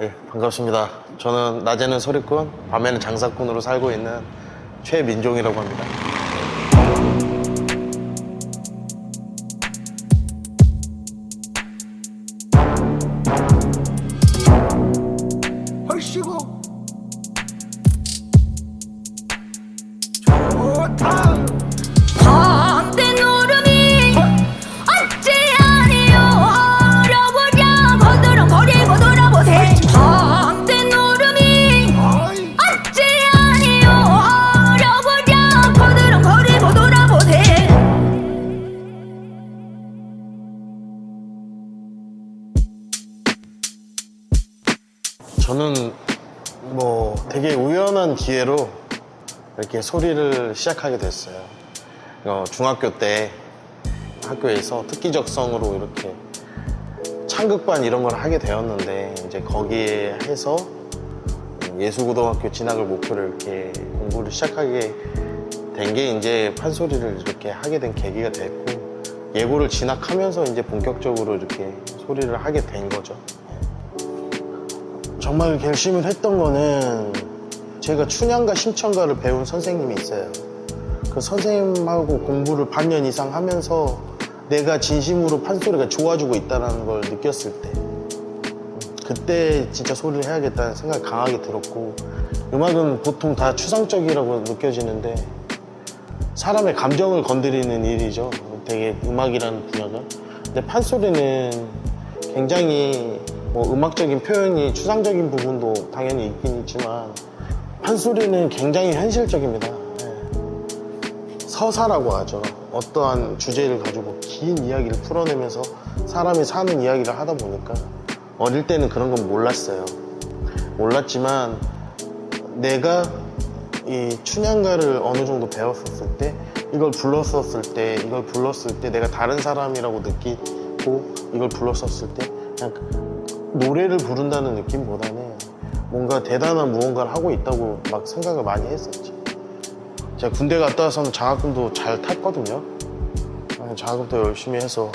예, 반갑습니다. 저는 낮에는 소리꾼, 밤에는 장사꾼으로 살고 있는 최민종이라고 합니다. 헐씨고 좋다. 한때 노름이 어찌 아니요 어려보자 거들렁거리고 돌아보세 한때 노름이 어이 어찌 아니요 어려보자 거들렁거리고 돌아보세 저는 되게 우연한 기회로 이렇게 소리를 시작하게 됐어요. 중학교 때 학교에서 특기적성으로 이렇게 창극반 이런 걸 하게 되었는데 이제 거기에 해서 예술고등학교 진학을 목표로 이렇게 공부를 시작하게 된 게 이제 판소리를 이렇게 하게 된 계기가 됐고 예고를 진학하면서 이제 본격적으로 이렇게 소리를 하게 된 거죠. 정말 결심을 했던 거는 제가 춘향가 심청가를 배운 선생님이 있어요. 그 선생님하고 공부를 반년 이상 하면서 내가 진심으로 판소리가 좋아지고 있다는 걸 느꼈을 때 그때 진짜 소리를 해야겠다는 생각이 강하게 들었고 음악은 보통 다 추상적이라고 느껴지는데 사람의 감정을 건드리는 일이죠. 되게 음악이라는 분야가. 근데 판소리는 굉장히 음악적인 표현이 추상적인 부분도 당연히 있긴 있지만 판소리는 굉장히 현실적입니다. 서사라고 하죠. 어떠한 주제를 가지고 긴 이야기를 풀어내면서 사람이 사는 이야기를 하다 보니까 어릴 때는 그런 건 몰랐어요. 몰랐지만 내가 이 춘향가를 어느 정도 배웠었을 때 이걸 불렀었을 때 내가 다른 사람이라고 느끼고 이걸 불렀었을 때 그냥 노래를 부른다는 느낌보다는 뭔가 대단한 무언가를 하고 있다고 막 생각을 많이 했었죠. 제가 군대 갔다 와서는 장학금도 잘 탔거든요. 장학금도 열심히 해서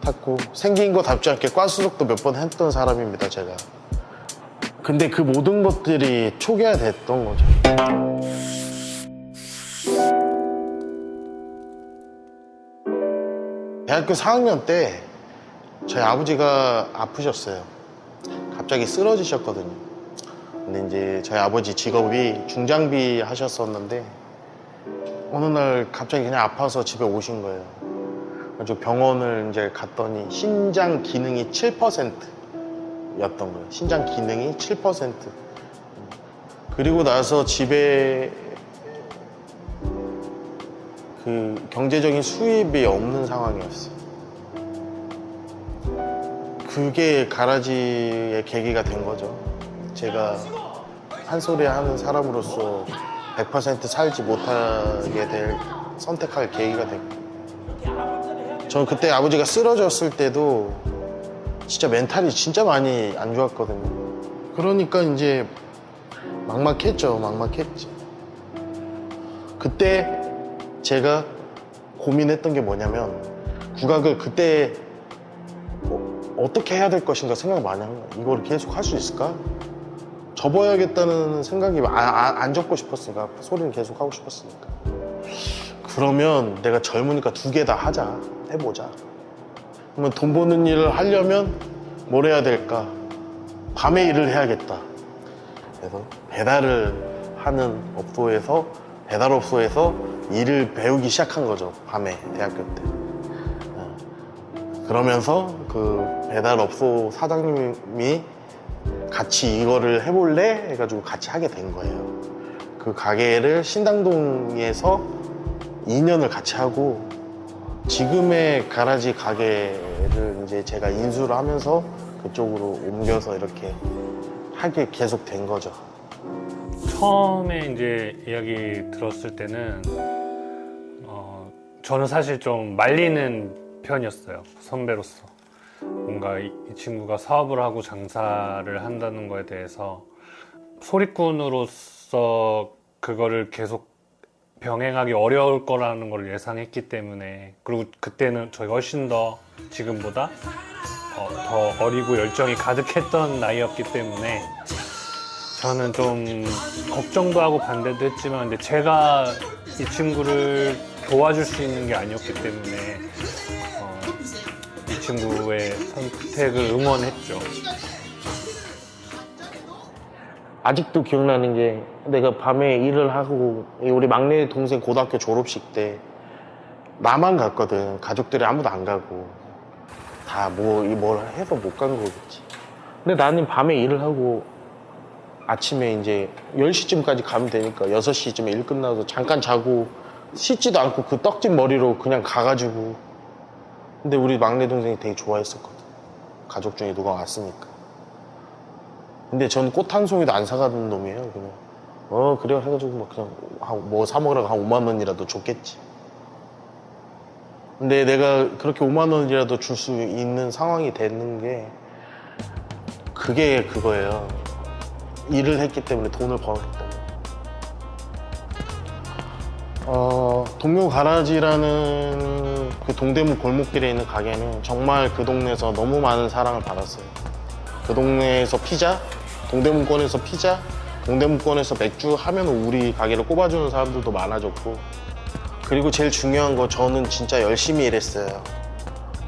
탔고 생긴 거답지 않게 과수족도 몇 번 했던 사람입니다, 제가. 근데 그 모든 것들이 초기화됐던 거죠. 대학교 4학년 때 저희 아버지가 아프셨어요. 갑자기 쓰러지셨거든요. 근데 이제 저희 아버지 직업이 중장비 하셨었는데 어느 날 갑자기 그냥 아파서 집에 오신 거예요. 그래서 병원을 이제 갔더니 신장 기능이 7%였던 거예요. 신장 기능이 7%. 그리고 나서 집에 그 경제적인 수입이 없는 상황이었어요. 그게 가라지의 계기가 된 거죠. 제가 판소리 하는 사람으로서 100% 살지 못하게 될 선택할 계기가 됐고 저는 그때 아버지가 쓰러졌을 때도 진짜 멘탈이 진짜 많이 안 좋았거든요. 그러니까 이제 막막했지. 그때 제가 고민했던 게 뭐냐면 국악을 그때 어떻게 해야 될 것인가 생각을 많이 한 거예요. 이걸 계속 할 수 있을까? 접어야겠다는 생각이 안 접고 싶었으니까 소리는 계속 하고 싶었으니까 그러면 내가 젊으니까 두 개 다 하자 해보자. 그러면 돈 버는 일을 하려면 뭘 해야 될까? 밤에 일을 해야겠다. 그래서 배달을 하는 배달업소에서 일을 배우기 시작한 거죠. 밤에 대학교 때. 그러면서 그 배달업소 사장님이 같이 이거를 해볼래? 해가지고 같이 하게 된 거예요. 그 가게를 신당동에서 2년을 같이 하고 지금의 가라지 가게를 이제 제가 인수를 하면서 그쪽으로 옮겨서 이렇게 하게 계속 된 거죠. 처음에 이제 이야기 들었을 때는 저는 사실 좀 말리는 편이었어요. 선배로서 뭔가 이 친구가 사업을 하고 장사를 한다는 거에 대해서 소리꾼으로서 그거를 계속 병행하기 어려울 거라는 걸 예상했기 때문에 그리고 그때는 저희가 훨씬 더 지금보다 더 어리고 열정이 가득했던 나이였기 때문에 저는 좀 걱정도 하고 반대도 했지만 근데 제가 이 친구를 도와줄 수 있는 게 아니었기 때문에 이 친구의 선택을 응원했죠. 아직도 기억나는 게 내가 밤에 일을 하고 우리 막내 동생 고등학교 졸업식 때 나만 갔거든. 가족들이 아무도 안 가고 다 뭘 해서 못 간 거겠지. 근데 나는 밤에 일을 하고 아침에 이제 10시쯤까지 가면 되니까 6시쯤에 일 끝나서 잠깐 자고 씻지도 않고 그 떡진 머리로 그냥 가가지고 근데 우리 막내 동생이 되게 좋아했었거든. 가족 중에 누가 왔으니까. 근데 전 꽃 한 송이도 안 사가는 놈이에요. 그냥 그래 해가지고 막 그냥 뭐 사 먹으라고 한 5만 원이라도 줬겠지. 근데 내가 그렇게 5만 원이라도 줄 수 있는 상황이 되는 게 그게 그거예요. 일을 했기 때문에 돈을 벌었기 때문에. 동묘 가라지라는 그 동대문 골목길에 있는 가게는 정말 그 동네에서 너무 많은 사랑을 받았어요. 그 동네에서 피자, 동대문권에서 피자, 동대문권에서 맥주 하면 우리 가게를 꼽아주는 사람들도 많아졌고 그리고 제일 중요한 거 저는 진짜 열심히 일했어요.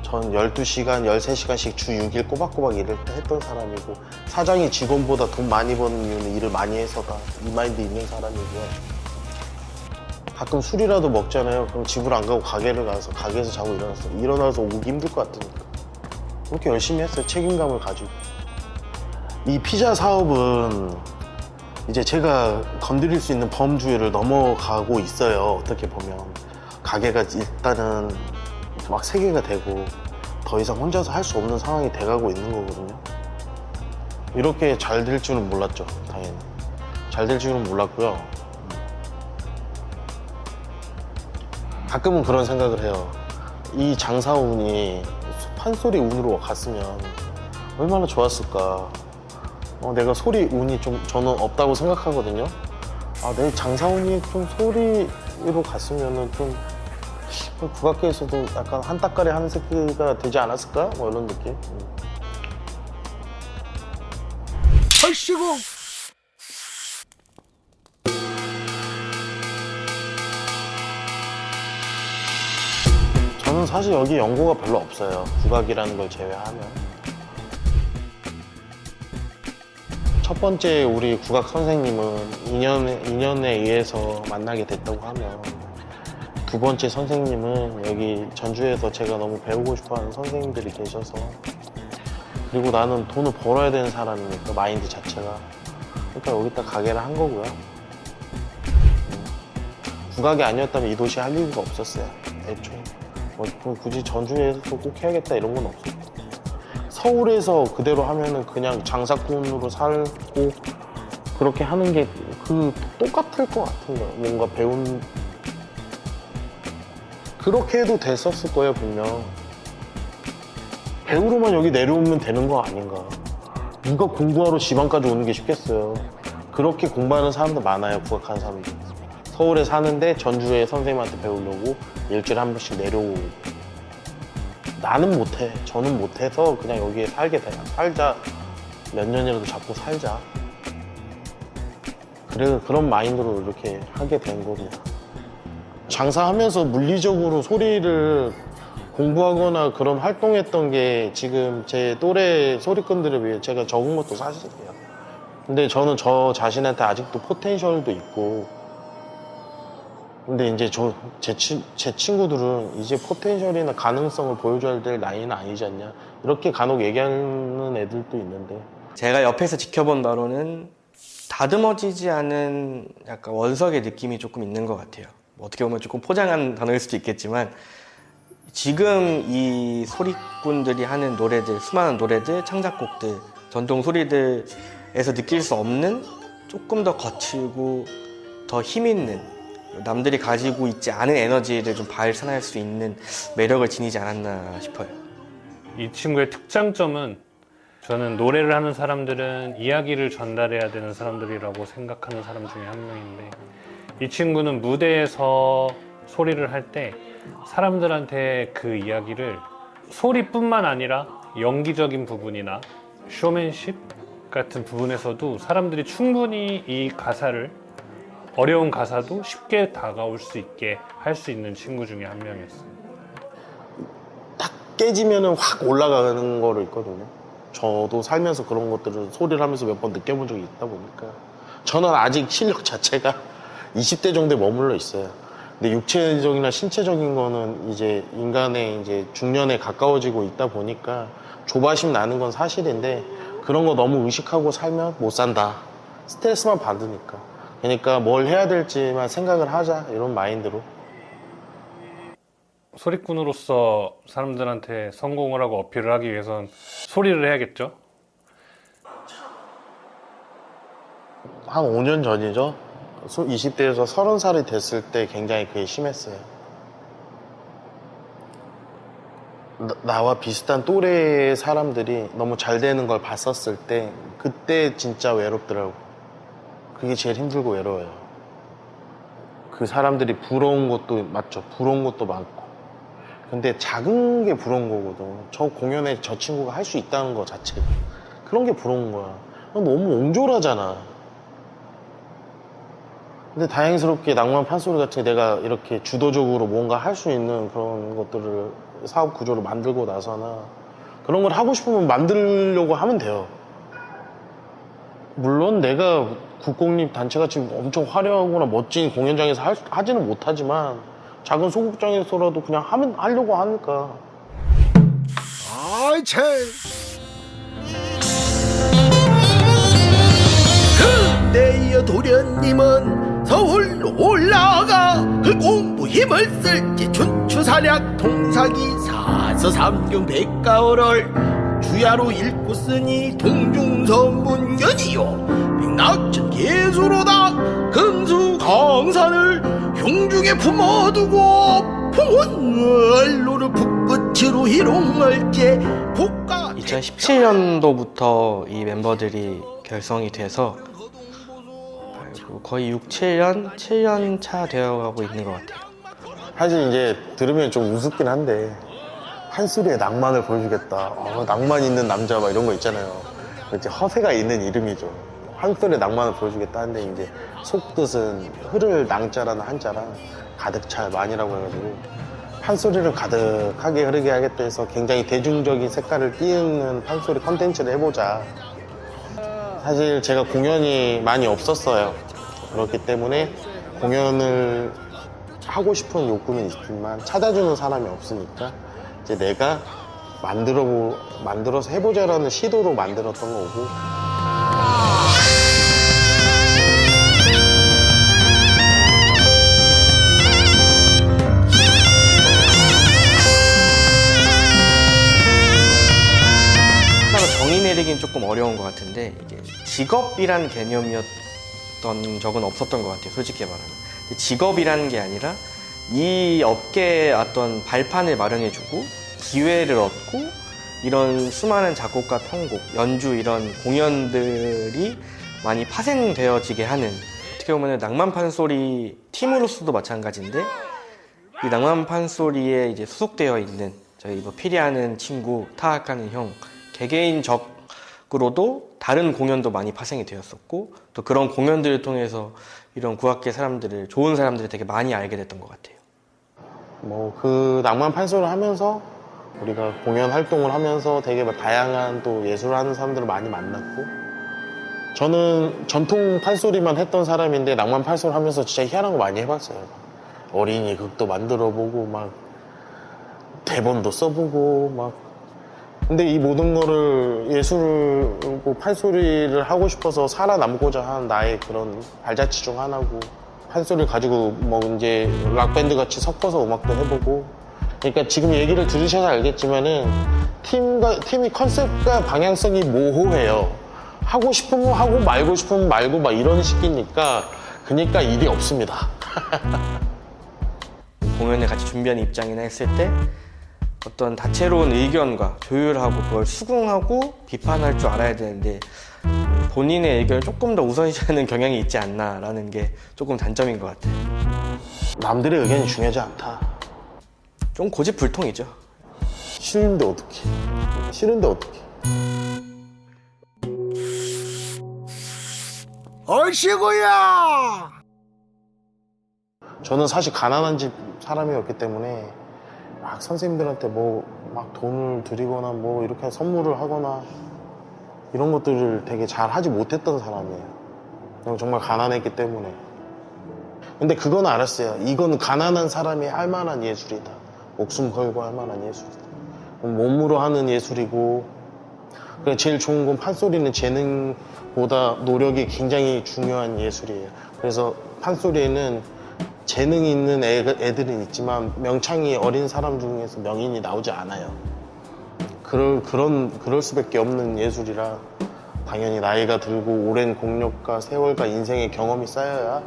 전 12시간, 13시간씩 주 6일 꼬박꼬박 일을 했던 사람이고 사장이 직원보다 돈 많이 버는 이유는 일을 많이 해서다. 이 마인드 있는 사람이고요. 가끔 술이라도 먹잖아요. 그럼 집을 안 가고 가게를 가서 가게에서 자고 일어나서 오기 힘들 것 같으니까 그렇게 열심히 했어요. 책임감을 가지고. 이 피자 사업은 이제 제가 건드릴 수 있는 범주를 넘어가고 있어요. 어떻게 보면 가게가 일단은 막 세 개가 되고 더 이상 혼자서 할 수 없는 상황이 돼가고 있는 거거든요. 이렇게 잘 될 줄은 몰랐죠. 당연히 잘 될 줄은 몰랐고요. 가끔은 그런 생각을 해요. 이 장사운이 판소리 운으로 갔으면 얼마나 좋았을까. 내가 소리 운이 좀 저는 없다고 생각하거든요. 내 장사운이 좀 소리로 갔으면은 좀 국악계에서도 약간 한 따까리 한 새끼가 되지 않았을까? 뭐 이런 느낌. 얼씨구 저는 사실 여기 연고가 별로 없어요. 국악이라는 걸 제외하면. 첫 번째 우리 국악 선생님은 인연에 의해서 만나게 됐다고 하면 두 번째 선생님은 여기 전주에서 제가 너무 배우고 싶어하는 선생님들이 계셔서 그리고 나는 돈을 벌어야 되는 사람이니까 마인드 자체가 그러니까 여기다 가게를 한 거고요. 국악이 아니었다면 이 도시에 할 이유가 없었어요. 애초에 굳이 전주에서 꼭 해야겠다 이런 건 없었고 서울에서 그대로 하면은 그냥 장사꾼으로 살고 그렇게 하는 게 똑같을 것 같은 거예요. 뭔가 그렇게 해도 됐었을 거예요, 분명. 배우로만 여기 내려오면 되는 거 아닌가. 누가 공부하러 지방까지 오는 게 쉽겠어요. 그렇게 공부하는 사람도 많아요, 국악하는 사람들. 서울에 사는데 전주에 선생님한테 배우려고 일주일에 한 번씩 내려오고. 나는 못해. 저는 못해서 그냥 여기에 살게 돼요. 살자. 몇 년이라도 잡고 살자. 그래서 그런 마인드로 이렇게 하게 된 겁니다. 장사하면서 물리적으로 소리를 공부하거나 그런 활동했던 게 지금 제 또래 소리꾼들에 비해 제가 적은 것도 사실이에요. 근데 저는 저 자신한테 아직도 포텐셜도 있고 근데 이제 제 친구들은 이제 포텐셜이나 가능성을 보여줘야 될 나이는 아니지 않냐 이렇게 간혹 얘기하는 애들도 있는데 제가 옆에서 지켜본 바로는 다듬어지지 않은 약간 원석의 느낌이 조금 있는 것 같아요. 어떻게 보면 조금 포장한 단어일 수도 있겠지만 지금 이 소리꾼들이 하는 노래들, 수많은 노래들, 창작곡들, 전통 소리들에서 느낄 수 없는 조금 더 거칠고 더 힘있는 남들이 가지고 있지 않은 에너지를 좀 발산할 수 있는 매력을 지니지 않았나 싶어요. 이 친구의 특장점은 저는 노래를 하는 사람들은 이야기를 전달해야 되는 사람들이라고 생각하는 사람 중에 한 명인데 이 친구는 무대에서 소리를 할 때 사람들한테 그 이야기를 소리뿐만 아니라 연기적인 부분이나 쇼맨십 같은 부분에서도 사람들이 충분히 이 가사를 어려운 가사도 쉽게 다가올 수 있게 할 수 있는 친구 중에 한 명이었어요. 딱 깨지면은 확 올라가는 거로 있거든요. 저도 살면서 그런 것들을 소리를 하면서 몇 번 느껴본 적이 있다 보니까 저는 아직 실력 자체가 20대 정도에 머물러 있어요. 근데 육체적이나 신체적인 거는 이제 인간의 이제 중년에 가까워지고 있다 보니까 조바심 나는 건 사실인데 그런 거 너무 의식하고 살면 못 산다. 스트레스만 받으니까. 그러니까 뭘 해야 될지만 생각을 하자 이런 마인드로. 소리꾼으로서 사람들한테 성공을 하고 어필을 하기 위해선 소리를 해야겠죠? 한 5년 전이죠. 20대에서 30살이 됐을 때 굉장히 그게 심했어요. 나와 비슷한 또래의 사람들이 너무 잘 되는 걸 봤었을 때 그때 진짜 외롭더라고. 그게 제일 힘들고 외로워요. 그 사람들이 부러운 것도 맞죠. 부러운 것도 많고. 근데 작은 게 부러운 거거든. 저 공연에 저 친구가 할 수 있다는 거 자체가. 그런 게 부러운 거야. 너무 옹졸하잖아. 근데 다행스럽게 낭만 판소리 같은 게 내가 이렇게 주도적으로 뭔가 할 수 있는 그런 것들을 사업 구조를 만들고 나서나 그런 걸 하고 싶으면 만들려고 하면 돼요. 물론 내가 국공립 단체같이 엄청 화려하거나 멋진 공연장에서 하지는 못하지만 작은 소극장에서라도 그냥 하려고 하니까. 아이 참. 그때여 도련님은 서울로 올라가 그 공부 힘을 쓸지 춘추사략 통사기 사서삼경 백가어를 주야로 읽고 쓰니 동중선문연이요 백낙천 개수로다 금수강산을 흉중에 품어두고 풍원을로를 북끝으로 희롱할제 복가 2017년도부터 이 멤버들이 결성이 돼서 거의 7년 차 되어가고 있는 것 같아요. 사실 이제 들으면 좀 우습긴 한데 판소리의 낭만을 보여주겠다. 낭만 있는 남자 막 이런 거 있잖아요. 이제 허세가 있는 이름이죠. 판소리의 낭만을 보여주겠다 하는데 이제 속뜻은 흐를 낭자라는 한자랑 가득 찰 만이라고 해가지고 판소리를 가득하게 흐르게 하겠다 해서 굉장히 대중적인 색깔을 띄우는 판소리 컨텐츠를 해보자. 사실 제가 공연이 많이 없었어요. 그렇기 때문에 공연을 하고 싶은 욕구는 있지만 찾아주는 사람이 없으니까 이제 내가 만들어서 해보자라는 시도로 만들었던 거고. 정의 내리긴 조금 어려운 것 같은데 이게 직업이란 개념이었던 적은 없었던 것 같아요. 솔직히 말하면. 직업이라는 게 아니라 이 업계에 어떤 발판을 마련해주고 기회를 얻고 이런 수많은 작곡가 편곡, 연주 이런 공연들이 많이 파생되어지게 하는 어떻게 보면 낭만 판소리 팀으로서도 마찬가지인데 이 낭만 판소리에 이제 소속되어 있는 저희 뭐 피리하는 친구, 타악하는 형 개개인적으로도 다른 공연도 많이 파생이 되었었고 또 그런 공연들을 통해서 이런 구악계 사람들을 좋은 사람들을 되게 많이 알게 됐던 것 같아요. 뭐 그 낭만 판소리를 하면서 우리가 공연 활동을 하면서 되게 다양한 또 예술을 하는 사람들을 많이 만났고 저는 전통 판소리만 했던 사람인데 낭만 판소리 하면서 진짜 희한한 거 많이 해봤어요. 어린이 극도 만들어보고 막 대본도 써보고 막 근데 이 모든 거를 예술 판소리를 하고 싶어서 살아남고자 한 나의 그런 발자취 중 하나고 판소리를 가지고 뭐 이제 락밴드 같이 섞어서 음악도 해보고 그러니까 지금 얘기를 들으셔서 알겠지만은 팀이 컨셉과 방향성이 모호해요. 하고 싶으면 하고 말고 싶으면 말고 막 이런 식이니까 그러니까 일이 없습니다. 공연을 같이 준비하는 입장이나 했을 때 어떤 다채로운 의견과 조율하고 그걸 수긍하고 비판할 줄 알아야 되는데 본인의 의견을 조금 더 우선시하는 경향이 있지 않나라는 게 조금 단점인 것 같아요. 남들의 의견이 중요하지 않다. 좀 고집불통이죠. 싫은데 어떡해. 싫은데 어떡해. 얼씨구야. 저는 사실 가난한 집 사람이었기 때문에 막 선생님들한테 뭐 막 돈을 드리거나 뭐 이렇게 선물을 하거나 이런 것들을 되게 잘 하지 못했던 사람이에요. 그냥 정말 가난했기 때문에. 근데 그건 알았어요. 이건 가난한 사람이 할 만한 예술이다. 목숨 걸고 할 만한 예술이다. 몸으로 하는 예술이고, 그냥 제일 좋은 건 판소리는 재능보다 노력이 굉장히 중요한 예술이에요. 그래서 판소리에는 재능이 있는 애들은 있지만 명창이 어린 사람 중에서 명인이 나오지 않아요. 그럴 수밖에 없는 예술이라 당연히 나이가 들고 오랜 공력과 세월과 인생의 경험이 쌓여야.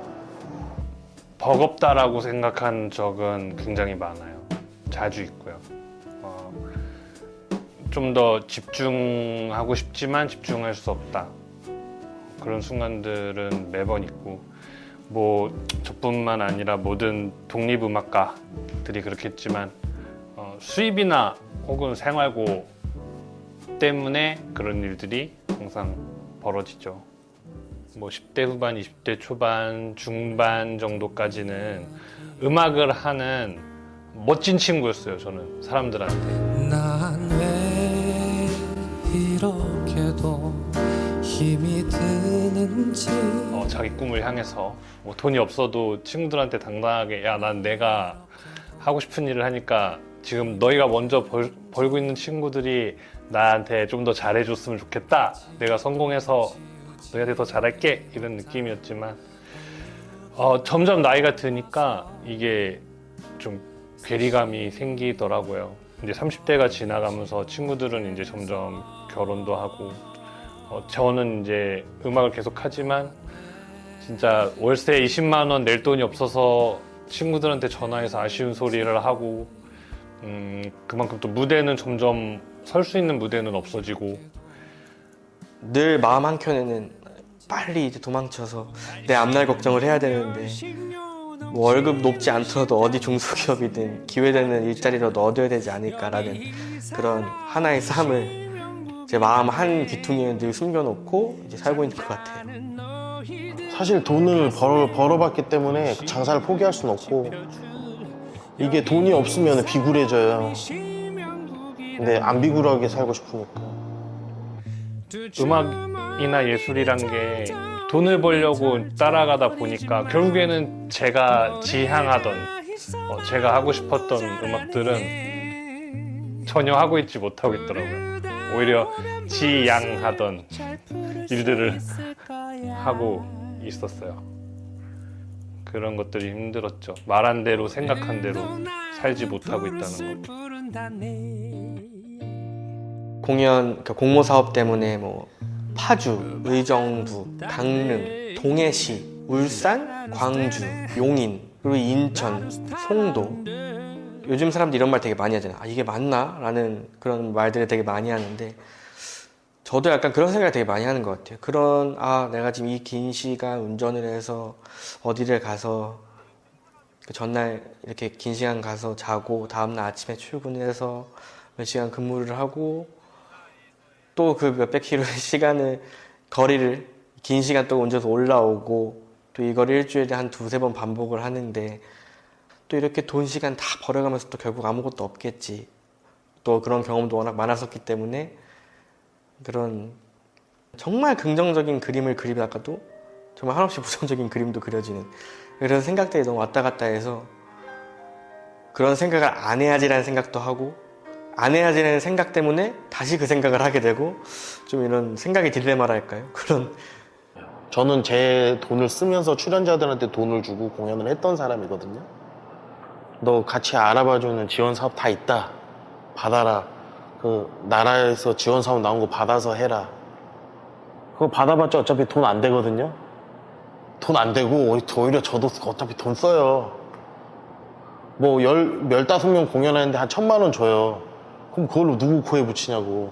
버겁다라고 생각한 적은 굉장히 많아요. 자주 있고요. 좀 더 집중하고 싶지만 집중할 수 없다. 그런 순간들은 매번 있고, 뭐 저뿐만 아니라 모든 독립음악가들이 그렇겠지만 수입이나 혹은 생활고 때문에 그런 일들이 항상 벌어지죠. 뭐 10대 후반, 20대 초반, 중반 정도까지는 음악을 하는 멋진 친구였어요. 저는 사람들한테. 난 왜 이렇게도 힘이 드는지 자기 꿈을 향해서 뭐 돈이 없어도 친구들한테 당당하게, 야, 난 내가 하고 싶은 일을 하니까 지금 너희가 먼저 벌고 있는 친구들이 나한테 좀 더 잘해줬으면 좋겠다. 내가 성공해서 너희한테 더 잘할게. 이런 느낌이었지만 점점 나이가 드니까 이게 좀 괴리감이 생기더라고요. 이제 30대가 지나가면서 친구들은 이제 점점 결혼도 하고, 저는 이제 음악을 계속 하지만 진짜 월세 20만 원 낼 돈이 없어서 친구들한테 전화해서 아쉬운 소리를 하고, 그만큼 또 무대는 점점 설 수 있는 무대는 없어지고. 늘 마음 한켠에는 빨리 이제 도망쳐서 내 앞날 걱정을 해야 되는데, 뭐 월급 높지 않더라도 어디 중소기업이든 기회되는 일자리라도 얻어야 되지 않을까라는 그런 하나의 삶을 제 마음 한 귀퉁이에 늘 숨겨놓고 이제 살고 있는 것 같아요. 사실 돈을 벌어봤기 때문에 장사를 포기할 수는 없고, 이게 돈이 없으면 비굴해져요. 근데 안 비굴하게 살고 싶으니까. 음악이나 예술이란 게 돈을 벌려고 따라가다 보니까 결국에는 제가 지향하던, 제가 하고 싶었던 음악들은 전혀 하고 있지 못하고 있더라고요. 오히려 지양하던 일들을 하고 있었어요. 그런 것들이 힘들었죠. 말한 대로 생각한 대로 살지 못하고 있다는 거. 공연, 그러니까 공모 사업 때문에 뭐 파주, 의정부, 강릉, 동해시, 울산, 광주, 용인, 그리고 인천, 송도. 요즘 사람들이 이런 말 되게 많이 하잖아요. 아, 이게 맞나? 라는 그런 말들을 되게 많이 하는데, 저도 약간 그런 생각을 되게 많이 하는 것 같아요. 내가 지금 이 긴 시간 운전을 해서 어디를 가서 그 전날 이렇게 긴 시간 가서 자고 다음날 아침에 출근을 해서 몇 시간 근무를 하고 또 그 몇백 킬로의 거리를 긴 시간 또 운전해서 올라오고 또 이걸 일주일에 한 두세 번 반복을 하는데, 또 이렇게 돈 시간 다 벌어가면서 또 결국 아무것도 없겠지. 또 그런 경험도 워낙 많았었기 때문에 그런 정말 긍정적인 그림을 그리다가도 정말 한없이 부정적인 그림도 그려지는 그런 생각들이 너무 왔다 갔다 해서, 그런 생각을 안 해야지라는 생각도 하고 안 해야지라는 생각 때문에 다시 그 생각을 하게 되고, 좀 이런 생각의 딜레마랄까요? 그런. 저는 제 돈을 쓰면서 출연자들한테 돈을 주고 공연을 했던 사람이거든요. 너 같이 알아봐주는 지원 사업 다 있다. 받아라. 그 나라에서 지원 사업 나온 거 받아서 해라. 그거 받아봤자 어차피 돈 안 되거든요. 돈 안 되고 오히려 저도 어차피 돈 써요. 뭐 15명 공연하는데 한 1,000만 원 줘요. 그럼 그걸로 누구 코에 붙이냐고.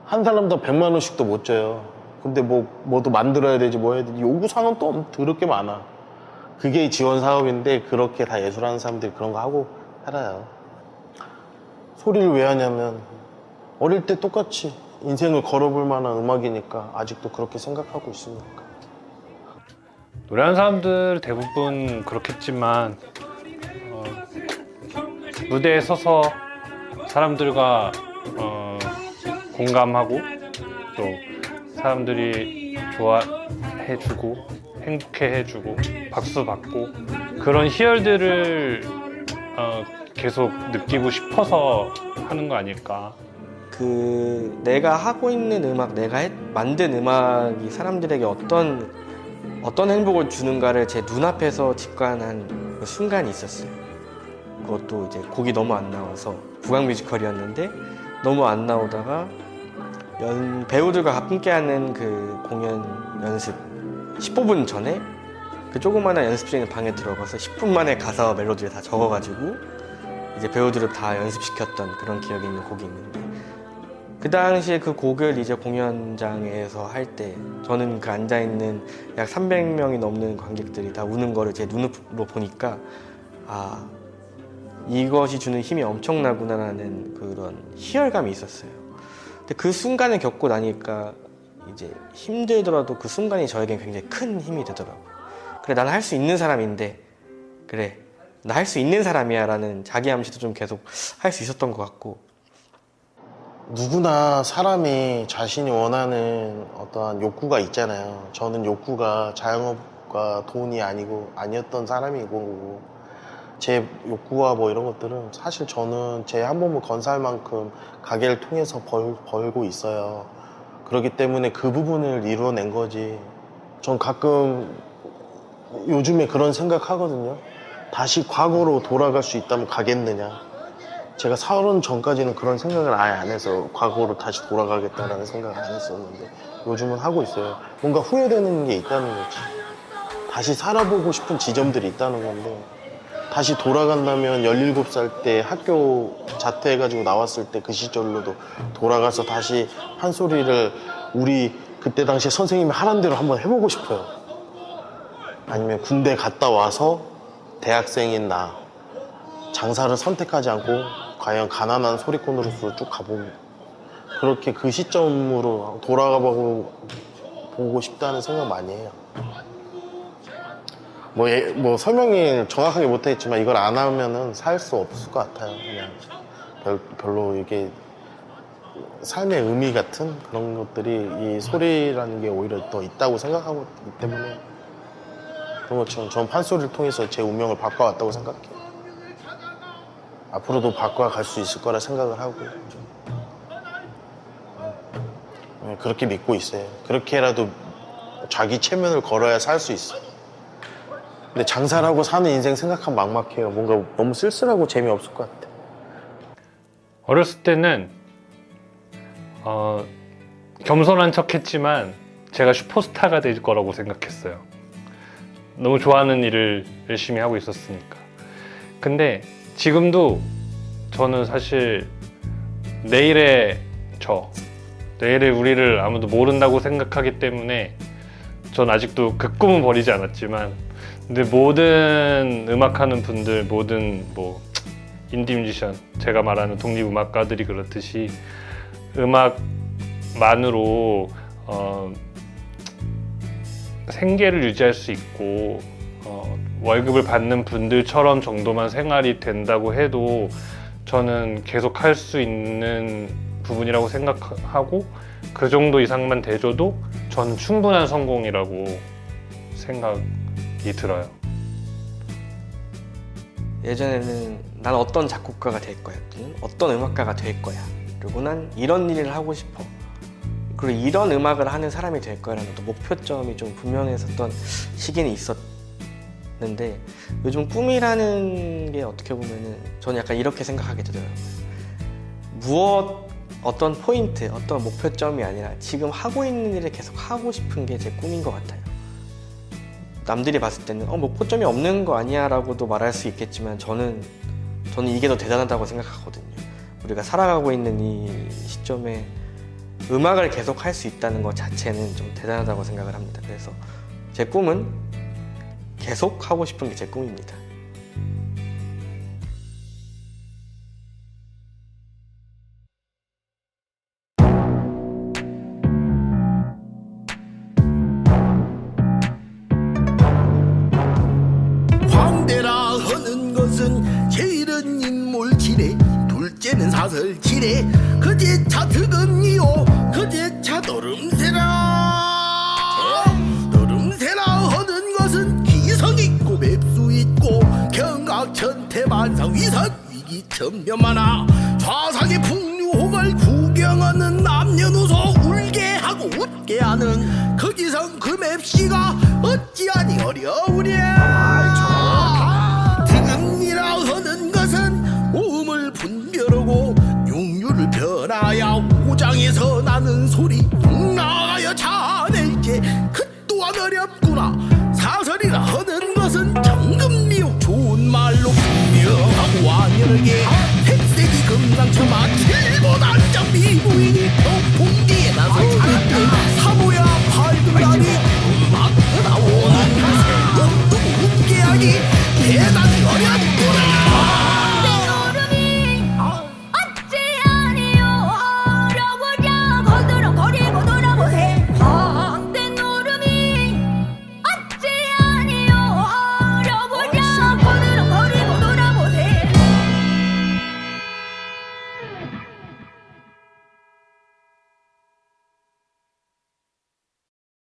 한 사람당 100만 원씩도 못 줘요. 근데 뭐도 만들어야 되지 뭐 해야 되지. 요구사항은 또 더럽게 많아. 그게 지원 사업인데 그렇게 다 예술하는 사람들이 그런 거 하고 살아요. 소리를 왜 하냐면 어릴 때 똑같이 인생을 걸어볼 만한 음악이니까 아직도 그렇게 생각하고 있으니까. 노래하는 사람들 대부분 그렇겠지만 무대에 서서 사람들과 공감하고 또 사람들이 좋아해주고 행복해해주고 박수 받고 그런 희열들을 계속 느끼고 싶어서 하는 거 아닐까. 그 내가 하고 있는 음악, 내가 만든 음악이 사람들에게 어떤 행복을 주는가를 제 눈앞에서 직관한 그 순간이 있었어요. 그것도 이제 곡이 너무 안 나와서 국악 뮤지컬이었는데 너무 안 나오다가 배우들과 함께하는 그 공연 연습 15분 전에 그 조그마한 연습실에 있는 방에 들어가서 10분 만에 가사 멜로디를 다 적어가지고 이제 배우들을 다 연습시켰던 그런 기억이 있는 곡이 있는데, 그 당시에 그 곡을 이제 공연장에서 할 때 저는 그 앉아있는 약 300명이 넘는 관객들이 다 우는 거를 제 눈으로 보니까 아, 이것이 주는 힘이 엄청나구나라는 그런 희열감이 있었어요. 근데 그 순간을 겪고 나니까 이제 힘들더라도 그 순간이 저에겐 굉장히 큰 힘이 되더라고요. 그래, 나는 할 수 있는 사람인데, 그래, 나 할 수 있는 사람이야 라는 자기 암시도 좀 계속 할 수 있었던 것 같고. 누구나 사람이 자신이 원하는 어떠한 욕구가 있잖아요. 저는 욕구가 자영업과 돈이 아니었던 사람이고, 제 욕구와 뭐 이런 것들은 사실 저는 제 한 몸을 건사할 만큼 가게를 통해서 벌고 있어요. 그렇기 때문에 그 부분을 이루어낸 거지. 전 가끔 요즘에 그런 생각 하거든요. 다시 과거로 돌아갈 수 있다면 가겠느냐. 제가 30 전까지는 그런 생각을 아예 안 해서 과거로 다시 돌아가겠다라는 생각을 안 했었는데 요즘은 하고 있어요. 뭔가 후회되는 게 있다는 거지. 다시 살아보고 싶은 지점들이 있다는 건데, 다시 돌아간다면 17살 때 학교 자퇴해가지고 나왔을 때 그 시절로도 돌아가서 다시 판소리를 우리 그때 당시에 선생님이 하란 대로 한번 해보고 싶어요. 아니면 군대 갔다 와서 대학생인 나 장사를 선택하지 않고 과연 가난한 소리꾼으로서 쭉 가보고 그렇게 그 시점으로 돌아가보고 싶다는 생각 많이 해요. 뭐 설명이 정확하게 못하겠지만 이걸 안 하면은 살 수 없을 것 같아요. 그냥 별로 이게 삶의 의미 같은 그런 것들이 이 소리라는 게 오히려 더 있다고 생각하고 있기 때문에 그런 것처럼 전 판소리를 통해서 제 운명을 바꿔왔다고 생각해요. 앞으로도 바꿔갈 수 있을 거라 생각을 하고 그렇게 믿고 있어요. 그렇게라도 자기 체면을 걸어야 살 수 있어요. 근데 장사를 하고 사는 인생 생각하면 막막해요. 뭔가 너무 쓸쓸하고 재미없을 것 같아. 어렸을 때는 겸손한 척 했지만 제가 슈퍼스타가 될 거라고 생각했어요. 너무 좋아하는 일을 열심히 하고 있었으니까. 근데 지금도 저는 사실 내일의 우리를 아무도 모른다고 생각하기 때문에 전 아직도 그 꿈은 버리지 않았지만, 근데 모든 음악하는 분들, 모든 뭐 인디 뮤지션, 제가 말하는 독립음악가들이 그렇듯이 음악만으로 생계를 유지할 수 있고 월급을 받는 분들처럼 정도만 생활이 된다고 해도 저는 계속 할 수 있는 부분이라고 생각하고, 그 정도 이상만 돼줘도 저는 충분한 성공이라고 생각이 들어요. 예전에는 난 어떤 작곡가가 될 거야, 어떤 음악가가 될 거야, 그리고 난 이런 일을 하고 싶어, 그리고 이런 음악을 하는 사람이 될 거라는 어떤 목표점이 좀 분명했었던 시기는 있었는데, 요즘 꿈이라는 게 어떻게 보면은 저는 약간 이렇게 생각하게 되더라고요. 어떤 포인트, 어떤 목표점이 아니라 지금 하고 있는 일을 계속 하고 싶은 게 제 꿈인 것 같아요. 남들이 봤을 때는 목표점이 없는 거 아니야 라고도 말할 수 있겠지만 저는 이게 더 대단하다고 생각하거든요. 우리가 살아가고 있는 이 시점에 음악을 계속 할 수 있다는 것 자체는 좀 대단하다고 생각을 합니다. 그래서 제 꿈은 계속 하고 싶은 게 제 꿈입니다. 마음을 지래 그제차 득음이요 그제차 너름새라 하는 것은 기성 있고 맵수 있고 경각천태만상 위선 위기천면만하 좌상의 풍류혹을 구경하는 남녀노소 울게 하고 웃게 하는 그 기성 그 맵시가 어찌하니 어려우랴 득음이라 하는 것은 오음을 분별하고 육류를 변하여 오장에서 나는 소리 나가여 자낼게 그 또한 어렵구나